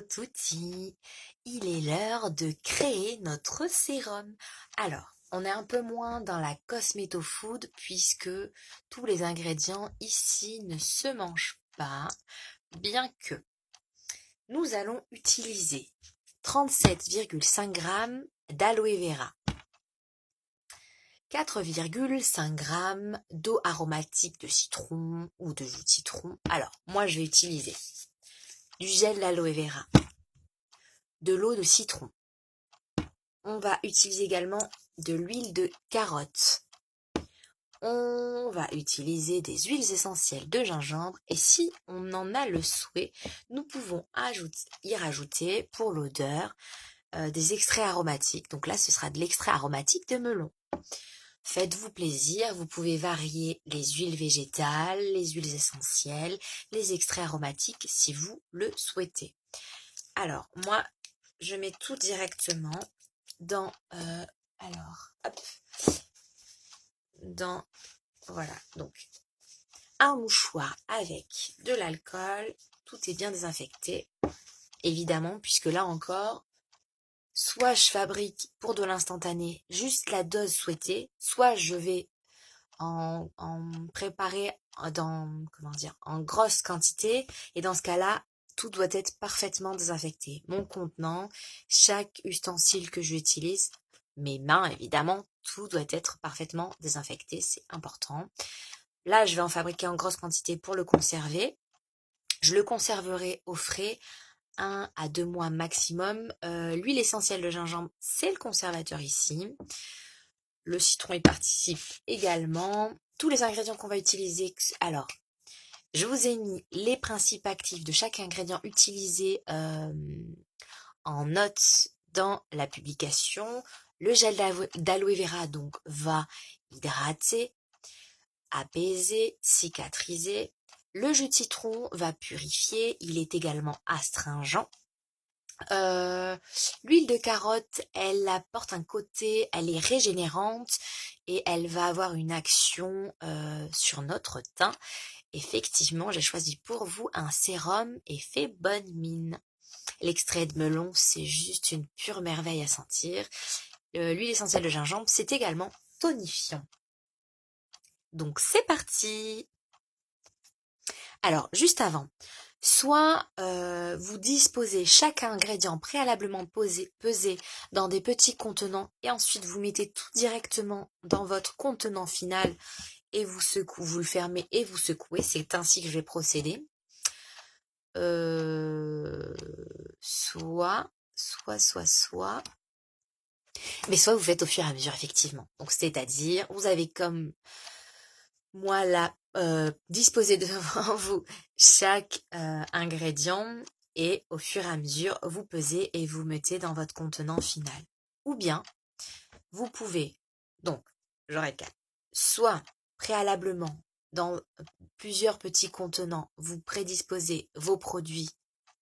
tutti! Il est l'heure de créer notre sérum. Alors, on est un peu moins dans la cosméto-food puisque tous les ingrédients ici ne se mangent pas, bien que nous allons utiliser 37,5 g d'aloe vera, 4,5 g d'eau aromatique de citron ou de jus de citron. Alors, moi je vais utiliser du gel d'aloe vera, de l'eau de citron. On va utiliser également de l'huile de carotte. On va utiliser des huiles essentielles de gingembre et si on en a le souhait, nous pouvons y rajouter pour l'odeur des extraits aromatiques. Donc là, ce sera de l'extrait aromatique de melon. Faites-vous plaisir, vous pouvez varier les huiles végétales, les huiles essentielles, les extraits aromatiques si vous le souhaitez. Alors, moi, je mets tout directement dans, voilà, donc, un mouchoir avec de l'alcool, tout est bien désinfecté, évidemment, puisque là encore, soit je fabrique pour de l'instantané juste la dose souhaitée, soit je vais en préparer en grosse quantité, et dans ce cas-là, tout doit être parfaitement désinfecté. Mon contenant, chaque ustensile que j'utilise, mes mains évidemment, tout doit être parfaitement désinfecté, c'est important. Là, je vais en fabriquer en grosse quantité pour le conserver. Je le conserverai au frais 1 à 2 mois maximum. L'huile essentielle de gingembre, c'est le conservateur ici. Le citron y participe également. Tous les ingrédients qu'on va utiliser, alors, je vous ai mis les principes actifs de chaque ingrédient utilisé en notes dans la publication. Le gel d'aloe vera donc va hydrater, apaiser, cicatriser. Le jus de citron va purifier, il est également astringent. L'huile de carotte, elle apporte un côté, elle est régénérante et elle va avoir une action sur notre teint. Effectivement, j'ai choisi pour vous un sérum effet bonne mine. L'extrait de melon, c'est juste une pure merveille à sentir. L'huile essentielle de gingembre, c'est également tonifiant. Donc c'est parti! Alors, juste avant, soit vous disposez chaque ingrédient préalablement pesé dans des petits contenants et ensuite vous mettez tout directement dans votre contenant final et vous le fermez et vous secouez. C'est ainsi que je vais procéder. Soit. Mais soit vous faites au fur et à mesure, effectivement. Donc, c'est-à-dire, vous avez comme moi là, disposez devant vous chaque ingrédient et au fur et à mesure, vous pesez et vous mettez dans votre contenant final. Ou bien, vous pouvez, donc, je récap, soit préalablement, dans plusieurs petits contenants, vous prédisposez vos produits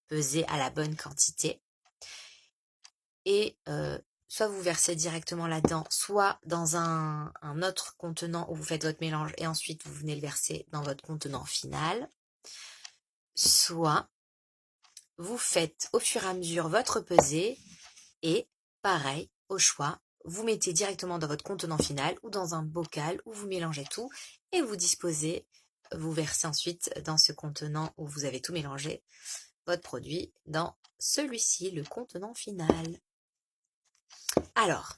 pesés à la bonne quantité et soit vous versez directement là-dedans, soit dans un autre contenant où vous faites votre mélange et ensuite vous venez le verser dans votre contenant final. Soit vous faites au fur et à mesure votre pesée et pareil, au choix, vous mettez directement dans votre contenant final ou dans un bocal où vous mélangez tout et vous disposez, vous versez ensuite dans ce contenant où vous avez tout mélangé, votre produit dans celui-ci, le contenant final. Alors,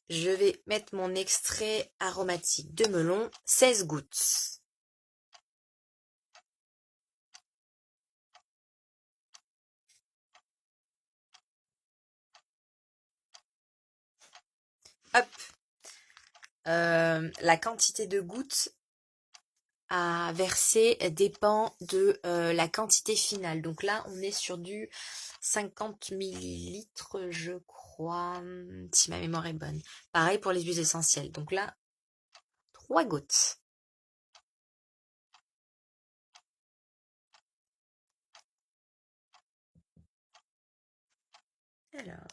je vais mettre mon extrait aromatique de melon, 16 gouttes. Hop. La quantité de gouttes à verser dépend de la quantité finale. Donc là, on est sur du 50 ml, je crois, si ma mémoire est bonne. Pareil pour les huiles essentielles. Donc là, 3 gouttes. Alors,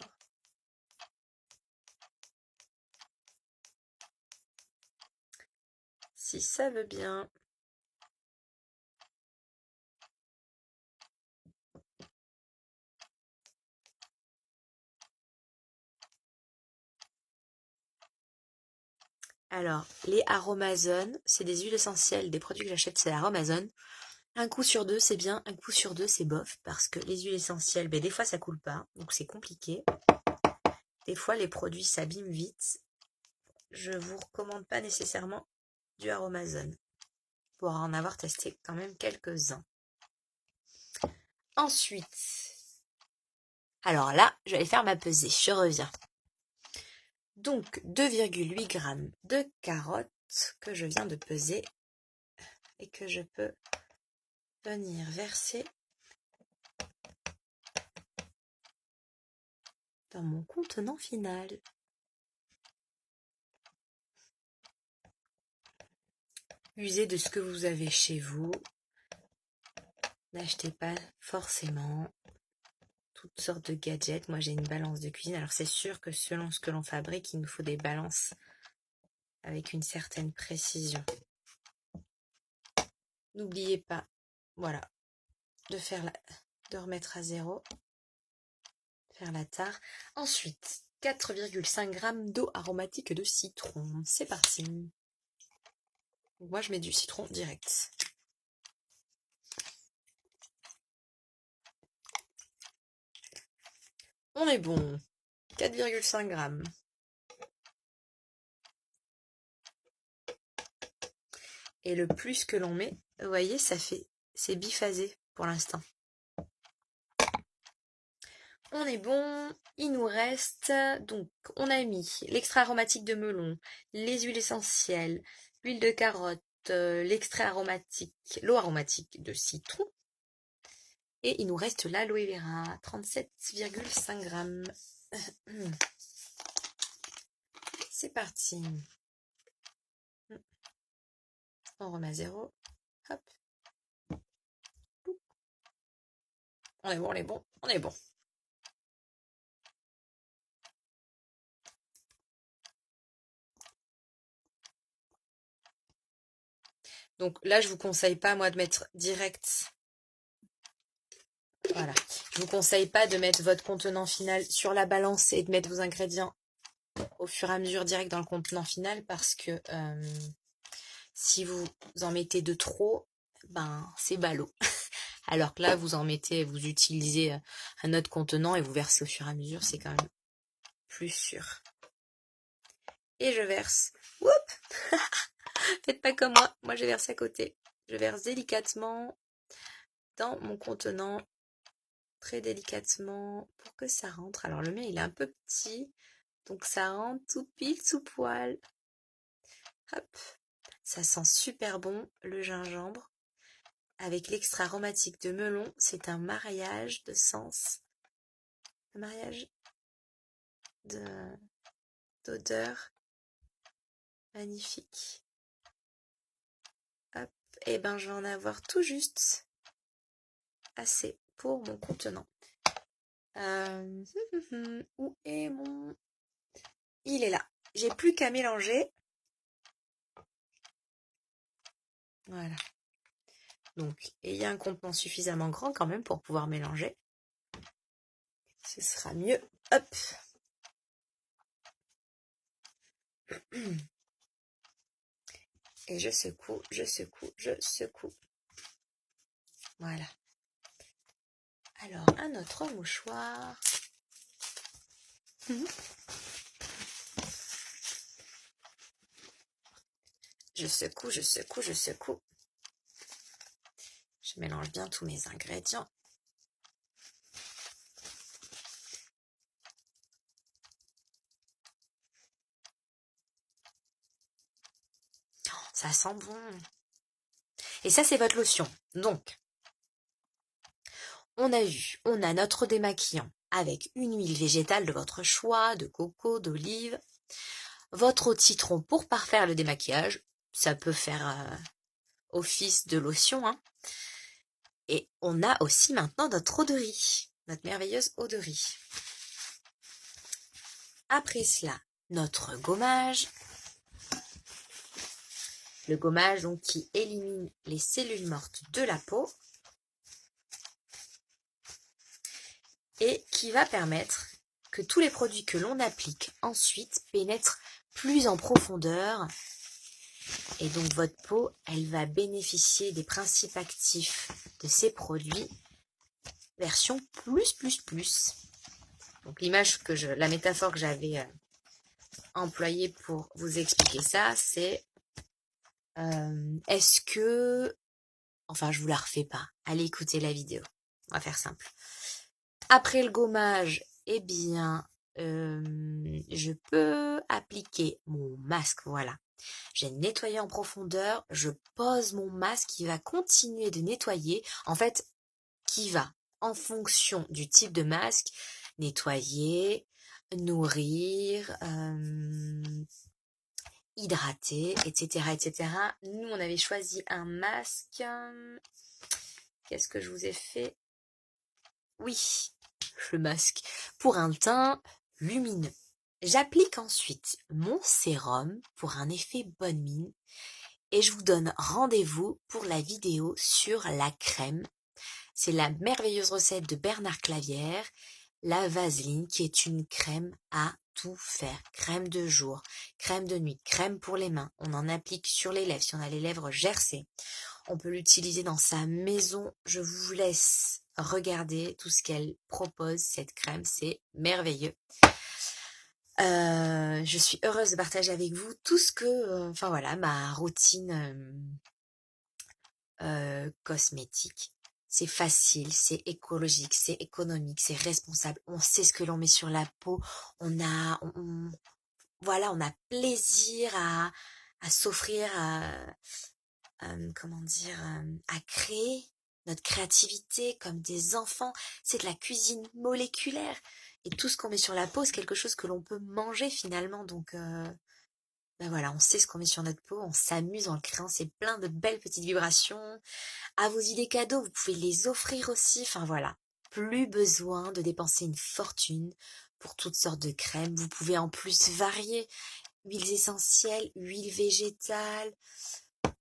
si ça veut bien. Alors, les Aromazone, c'est des huiles essentielles, des produits que j'achète, c'est Aromazone. Un coup sur deux, c'est bien, un coup sur deux, c'est bof, parce que les huiles essentielles, des fois, ça coule pas, donc c'est compliqué. Des fois, les produits s'abîment vite. Je vous recommande pas nécessairement du Aromazone, pour en avoir testé quand même quelques-uns. Ensuite, alors là, je vais aller faire ma pesée, je reviens. Donc, 2,8 g de carottes que je viens de peser et que je peux venir verser dans mon contenant final. Usez de ce que vous avez chez vous. N'achetez pas forcément toutes sortes de gadgets. Moi, j'ai une balance de cuisine. Alors, c'est sûr que selon ce que l'on fabrique, il nous faut des balances avec une certaine précision. N'oubliez pas, voilà, de remettre à zéro, faire la tare. Ensuite, 4,5 g d'eau aromatique de citron. C'est parti. Donc moi, je mets du citron direct. On est bon. 4,5 g. Et le plus que l'on met, vous voyez, c'est biphasé pour l'instant. On est bon. Il nous reste, donc, on a mis l'extrait aromatique de melon, les huiles essentielles, l'huile de carotte, l'extrait aromatique, l'eau aromatique de citron. Et il nous reste l'aloe vera, 37,5 g. C'est parti. On remet à zéro. Hop. On est bon, on est bon, on est bon. Donc là, je vous conseille pas, moi, de mettre direct. Voilà. Je vous conseille pas de mettre votre contenant final sur la balance et de mettre vos ingrédients au fur et à mesure direct dans le contenant final parce que si vous en mettez de trop, c'est ballot. Alors que là, vous utilisez un autre contenant et vous versez au fur et à mesure, c'est quand même plus sûr. Et je verse. Oups. Faites pas comme moi je verse à côté. Je verse délicatement dans mon contenant, très délicatement, pour que ça rentre. Alors le mien il est un peu petit, donc ça rentre tout pile sous poil. Hop, ça sent super bon le gingembre. Avec l'extrait aromatique de melon, c'est un mariage de sens. Un mariage d'odeur magnifique. Hop, et je vais en avoir tout juste assez pour mon contenant. Où est mon... Il est là. J'ai plus qu'à mélanger. Voilà. Donc, ayez un contenant suffisamment grand quand même pour pouvoir mélanger. Ce sera mieux. Hop. Et je secoue, je secoue, je secoue. Voilà. Alors, un autre mouchoir. Je secoue, je secoue, je secoue. Je mélange bien tous mes ingrédients. Oh, ça sent bon. Et ça, c'est votre lotion. Donc, on a notre démaquillant avec une huile végétale de votre choix, de coco, d'olive. Votre eau de citron pour parfaire le démaquillage. Ça peut faire office de lotion. Hein. Et on a aussi maintenant notre eau de riz. Notre merveilleuse eau de riz. Après cela, notre gommage. Le gommage donc qui élimine les cellules mortes de la peau. Et qui va permettre que tous les produits que l'on applique ensuite pénètrent plus en profondeur. Et donc votre peau, elle va bénéficier des principes actifs de ces produits version plus. Donc la métaphore que j'avais employée pour vous expliquer ça, c'est est-ce que... Enfin, je vous la refais pas. Allez écouter la vidéo. On va faire simple. Après le gommage, eh bien, je peux appliquer mon masque, voilà. J'ai nettoyé en profondeur, je pose mon masque qui va continuer de nettoyer, en fait, qui va, en fonction du type de masque, nettoyer, nourrir, hydrater, etc., etc. Nous, on avait choisi un masque. Qu'est-ce que je vous ai fait? Oui, le masque pour un teint lumineux. J'applique ensuite mon sérum pour un effet bonne mine et je vous donne rendez-vous pour la vidéo sur la crème. C'est la merveilleuse recette de Bernard Clavière, la Vaseline, qui est une crème à tout faire. Crème de jour, crème de nuit, crème pour les mains. On en applique sur les lèvres si on a les lèvres gercées. On peut l'utiliser dans sa maison. Je vous laisse regarder tout ce qu'elle propose, cette crème. C'est merveilleux. Je suis heureuse de partager avec vous tout ce que, enfin voilà, ma routine cosmétique. C'est facile, c'est écologique, c'est économique, c'est responsable. On sait ce que l'on met sur la peau. Voilà, on a plaisir à s'offrir, comment dire, à créer notre créativité comme des enfants. C'est de la cuisine moléculaire. Et tout ce qu'on met sur la peau, c'est quelque chose que l'on peut manger finalement. Donc, ben voilà, on sait ce qu'on met sur notre peau, on s'amuse en le créant. C'est plein de belles petites vibrations. À vos idées cadeaux, vous pouvez les offrir aussi. Enfin voilà, plus besoin de dépenser une fortune pour toutes sortes de crèmes. Vous pouvez en plus varier. Huiles essentielles, huiles végétales,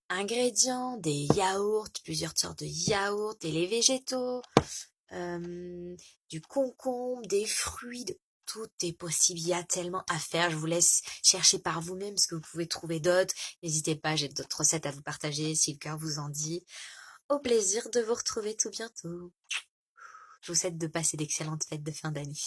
ingrédients, des yaourts, plusieurs sortes de yaourts, des laits végétaux, du concombre, des fruits, tout est possible. Il y a tellement à faire. Je vous laisse chercher par vous-même ce que vous pouvez trouver d'autres. N'hésitez pas, j'ai d'autres recettes à vous partager si le cœur vous en dit. Au plaisir de vous retrouver tout bientôt. Je vous souhaite de passer d'excellentes fêtes de fin d'année.